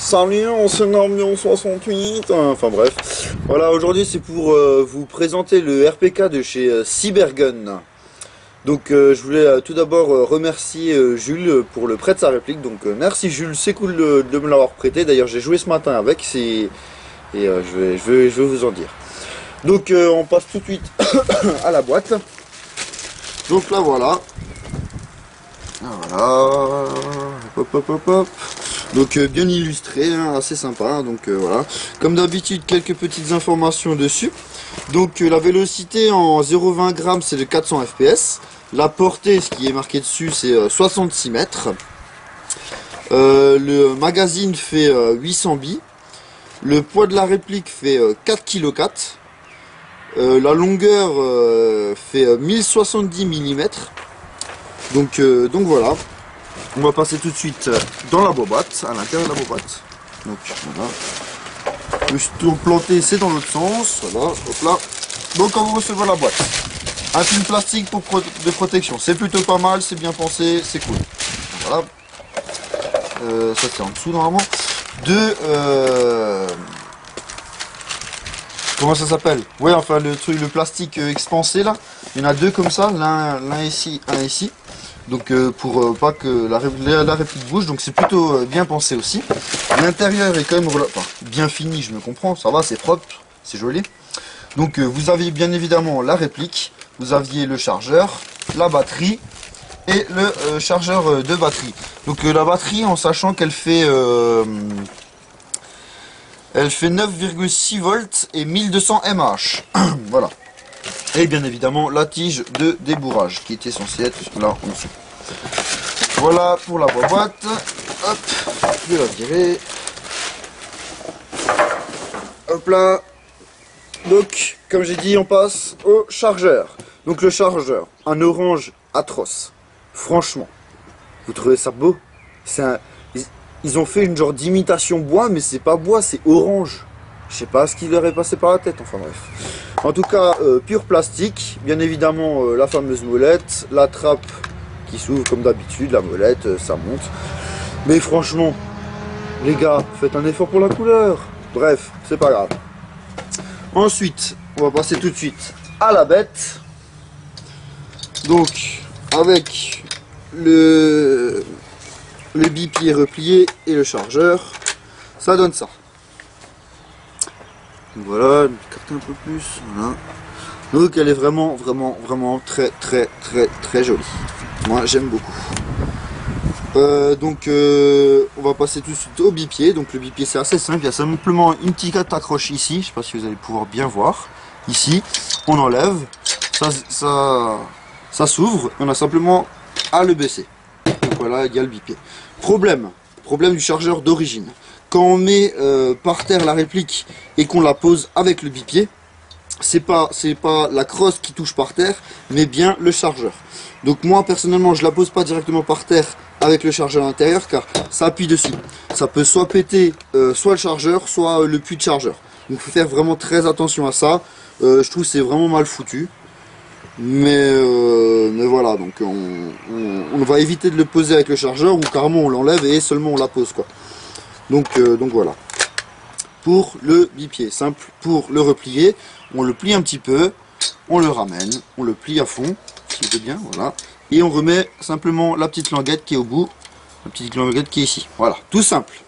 Salut, on se nomme Lyon 68. Enfin bref. Voilà, aujourd'hui c'est pour vous présenter le RPK de chez Cybergun. Donc je voulais tout d'abord remercier Jules pour le prêt de sa réplique. Donc merci Jules, c'est cool de me l'avoir prêté. D'ailleurs j'ai joué ce matin avec. Et je vais vous en dire. Donc on passe tout de suite à la boîte. Donc là voilà. Voilà. Hop hop hop hop. Donc bien illustré, hein, assez sympa. Donc voilà. Comme d'habitude, quelques petites informations dessus. Donc la vélocité en 0,20 grammes c'est de 400 fps. La portée, ce qui est marqué dessus, c'est 66 mètres. Le magazine fait 800 billes. Le poids de la réplique fait 4,4 kg. La longueur fait 1070 mm. Donc voilà. On va passer tout de suite dans la boîte, à l'intérieur de la boîte. Donc voilà. Le tour planté, c'est dans l'autre sens. Voilà, hop là. Donc quand vous recevez la boîte, un film plastique de protection, c'est plutôt pas mal, c'est bien pensé, c'est cool. Voilà. Ça c'est en dessous normalement. Comment ça s'appelle? Ouais, enfin le plastique expansé là. Il y en a deux comme ça, l'un ici, un ici. Donc pour pas que la réplique bouge, donc c'est plutôt bien pensé aussi. L'intérieur est quand même bien fini, je me comprends, ça va, c'est propre, c'est joli. Donc vous aviez bien évidemment la réplique, vous aviez le chargeur, la batterie et le chargeur de batterie. Donc la batterie, en sachant qu'elle fait 9,6 volts et 1200 mAh. Voilà. Et bien évidemment la tige de débourrage qui était censée être là en dessous. Voilà pour la boîte. Hop, je vais la virer. Hop là. Donc, comme j'ai dit, on passe au chargeur. Donc le chargeur, un orange atroce. Franchement, vous trouvez ça beau? Ils ont fait une genre d'imitation bois, mais c'est pas bois, c'est orange. Je sais pas ce qui leur est passé par la tête, enfin bref. En tout cas, pur plastique, bien évidemment la fameuse molette, la trappe qui s'ouvre comme d'habitude, la molette, ça monte. Mais franchement, les gars, faites un effort pour la couleur. Bref, c'est pas grave. Ensuite, on va passer tout de suite à la bête. Donc, avec le bipied replié et le chargeur, ça donne ça. Voilà, je vais écarter un peu plus, voilà. Donc elle est vraiment très jolie. Moi j'aime beaucoup. On va passer tout de suite au bipied. Donc le bipied c'est assez simple, il y a simplement une petite accroche ici, je sais pas si vous allez pouvoir bien voir. Ici, on enlève, ça s'ouvre, on a simplement à le baisser. Donc voilà, il y a le bipied. Problème du chargeur d'origine. Quand on met par terre la réplique et qu'on la pose avec le bipied, c'est pas la crosse qui touche par terre, mais bien le chargeur. Donc moi personnellement je la pose pas directement par terre avec le chargeur à l'intérieur car ça appuie dessus. Ça peut soit péter soit le chargeur, soit le puits de chargeur. Donc il faut faire vraiment très attention à ça. Je trouve que c'est vraiment mal foutu. Mais voilà, donc on va éviter de le poser avec le chargeur ou carrément on l'enlève et seulement on la pose quoi. Donc voilà. Pour le bipied, simple pour le replier, on le plie un petit peu, on le ramène, on le plie à fond, si c'est bien, voilà. Et on remet simplement la petite languette qui est au bout, la petite languette qui est ici. Voilà, tout simple.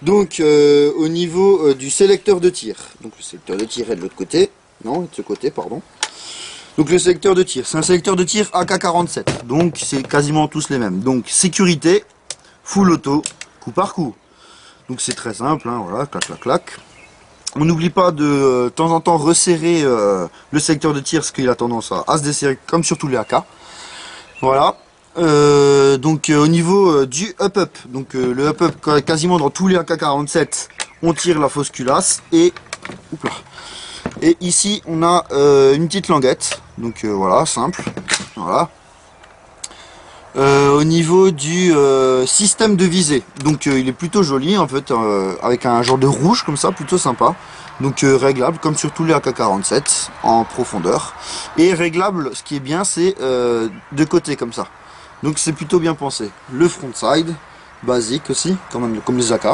Donc au niveau du sélecteur de tir, donc le sélecteur de tir est de l'autre côté, non, de ce côté, pardon. Donc le sélecteur de tir, c'est un sélecteur de tir AK-47, donc c'est quasiment tous les mêmes. Donc sécurité, full auto, coup par coup. Donc c'est très simple, hein, voilà, clac clac clac. On n'oublie pas de temps en temps resserrer le sélecteur de tir, parce qu'il a tendance à se desserrer comme sur tous les AK. Voilà. Au niveau du up-up, donc le up-up quasiment dans tous les AK-47, on tire la fausse culasse et oups là. Et ici on a une petite languette, donc voilà, simple, voilà. Au niveau du système de visée, donc il est plutôt joli en fait, avec un genre de rouge comme ça, plutôt sympa. Donc réglable comme sur tous les AK-47 en profondeur. Et réglable, ce qui est bien, c'est de côté comme ça. Donc c'est plutôt bien pensé. Le front side, basique aussi, comme les AK.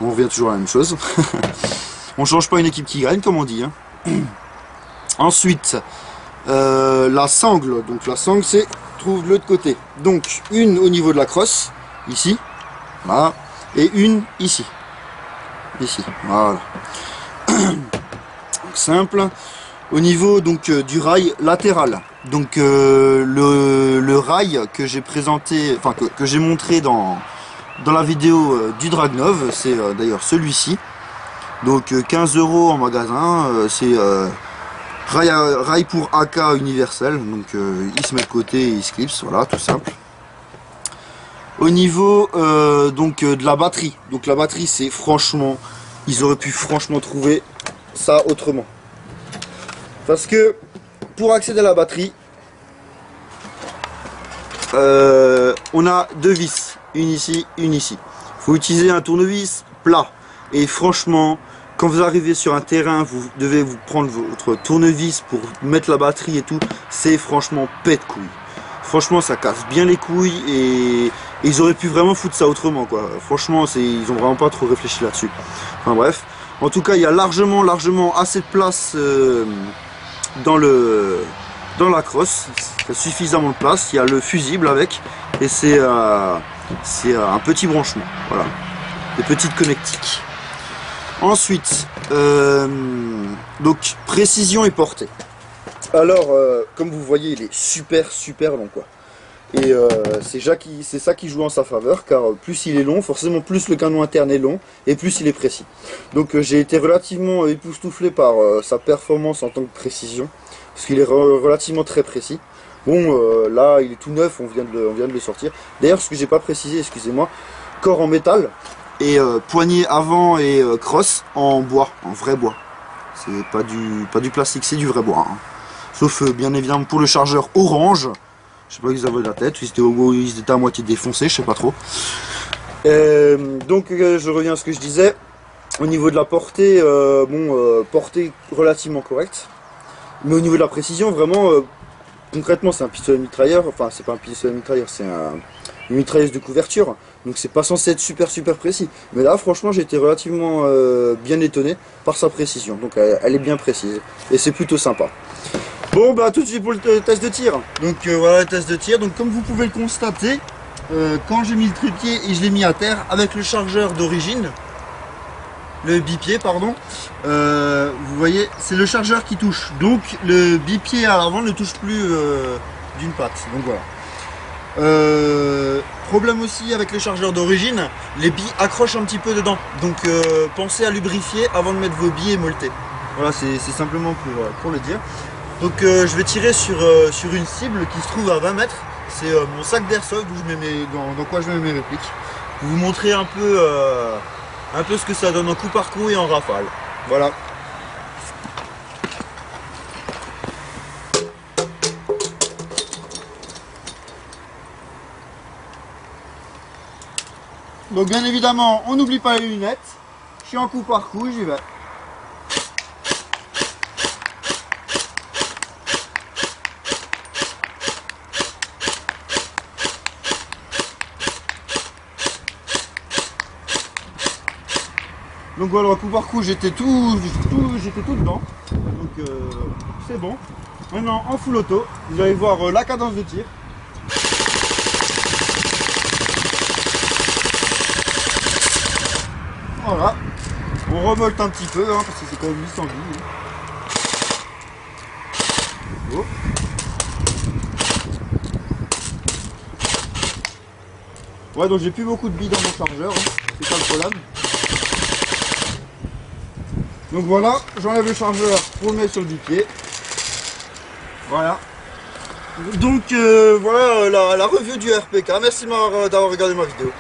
On revient toujours à la même chose. On change pas une équipe qui gagne, comme on dit. Hein. Ensuite, la sangle. Donc la sangle, c'est trouve de l'autre côté. Donc une au niveau de la crosse, ici, voilà, et une ici, voilà. Simple. Au niveau donc du rail latéral. Donc le rail que j'ai présenté, enfin que j'ai montré dans la vidéo du Dragnov, c'est d'ailleurs celui-ci. Donc 15 € en magasin, c'est rail pour AK universel. Donc il se met de côté et il se clipse, voilà, tout simple. Au niveau donc de la batterie. Donc la batterie, c'est franchement, ils auraient pu franchement trouver ça autrement. Parce que pour accéder à la batterie, on a deux vis, une ici, une ici. Il faut utiliser un tournevis plat. Et franchement, quand vous arrivez sur un terrain, vous devez vous prendre votre tournevis pour mettre la batterie et tout. C'est franchement pète de couilles. Franchement, ça casse bien les couilles et ils auraient pu vraiment foutre ça autrement, quoi. Franchement, ils ont vraiment pas trop réfléchi là-dessus. Enfin bref. En tout cas, il y a largement assez de place dans la crosse. Il y a suffisamment de place. Il y a le fusible avec et c'est un petit branchement. Voilà, des petites connectiques. Ensuite, donc précision et portée. Alors, comme vous voyez, il est super long, quoi. Et c'est ça qui joue en sa faveur, car plus il est long, forcément plus le canon interne est long, et plus il est précis. Donc j'ai été relativement époustouflé par sa performance en tant que précision, parce qu'il est relativement très précis. Bon, là il est tout neuf, on vient de le sortir. D'ailleurs, ce que j'ai pas précisé, excusez-moi, corps en métal, et poignée avant et crosse en bois, en vrai bois. C'est pas du plastique, c'est du vrai bois. Hein. Sauf bien évidemment pour le chargeur orange. Je sais pas qu'ils avaient la tête, ils étaient à moitié défoncés, je sais pas trop. Donc je reviens à ce que je disais. Au niveau de la portée, portée relativement correcte. Mais au niveau de la précision, vraiment, concrètement c'est un pistolet mitrailleur. Enfin c'est pas un pistolet mitrailleur, c'est une mitrailleuse de couverture. Donc c'est pas censé être super précis. Mais là franchement j'ai été relativement bien étonné par sa précision. Donc elle est bien précise. Et c'est plutôt sympa. Bon bah tout de suite pour le test de tir. Donc voilà le test de tir. Donc comme vous pouvez le constater, quand j'ai mis le trépied et je l'ai mis à terre avec le chargeur d'origine, le bipied pardon, vous voyez c'est le chargeur qui touche. Donc le bipied à l'avant ne touche plus d'une patte. Donc voilà. Problème aussi avec les chargeurs d'origine, les billes accrochent un petit peu dedans. Donc pensez à lubrifier avant de mettre vos billes émoltés. Voilà c'est simplement pour le dire. Donc je vais tirer sur une cible qui se trouve à 20 mètres. C'est mon sac d'airsoft où je mets dans quoi je mets mes répliques. Pour vous montrer un peu ce que ça donne en coup par coup et en rafale. Voilà. Donc bien évidemment, on n'oublie pas les lunettes. Je suis en coup par coup, j'y vais. Donc voilà, coup par coup, j'étais tout dedans. Donc c'est bon. Maintenant en full auto, vous allez voir la cadence de tir. Voilà. On revolte un petit peu, hein, parce que c'est quand même 800 billes. Oh. Ouais, donc j'ai plus beaucoup de billes dans mon chargeur, hein. C'est pas le problème. Donc voilà, j'enlève le chargeur pour le mettre sur le bipied. Voilà. Donc voilà la review du RPK. Merci d'avoir regardé ma vidéo.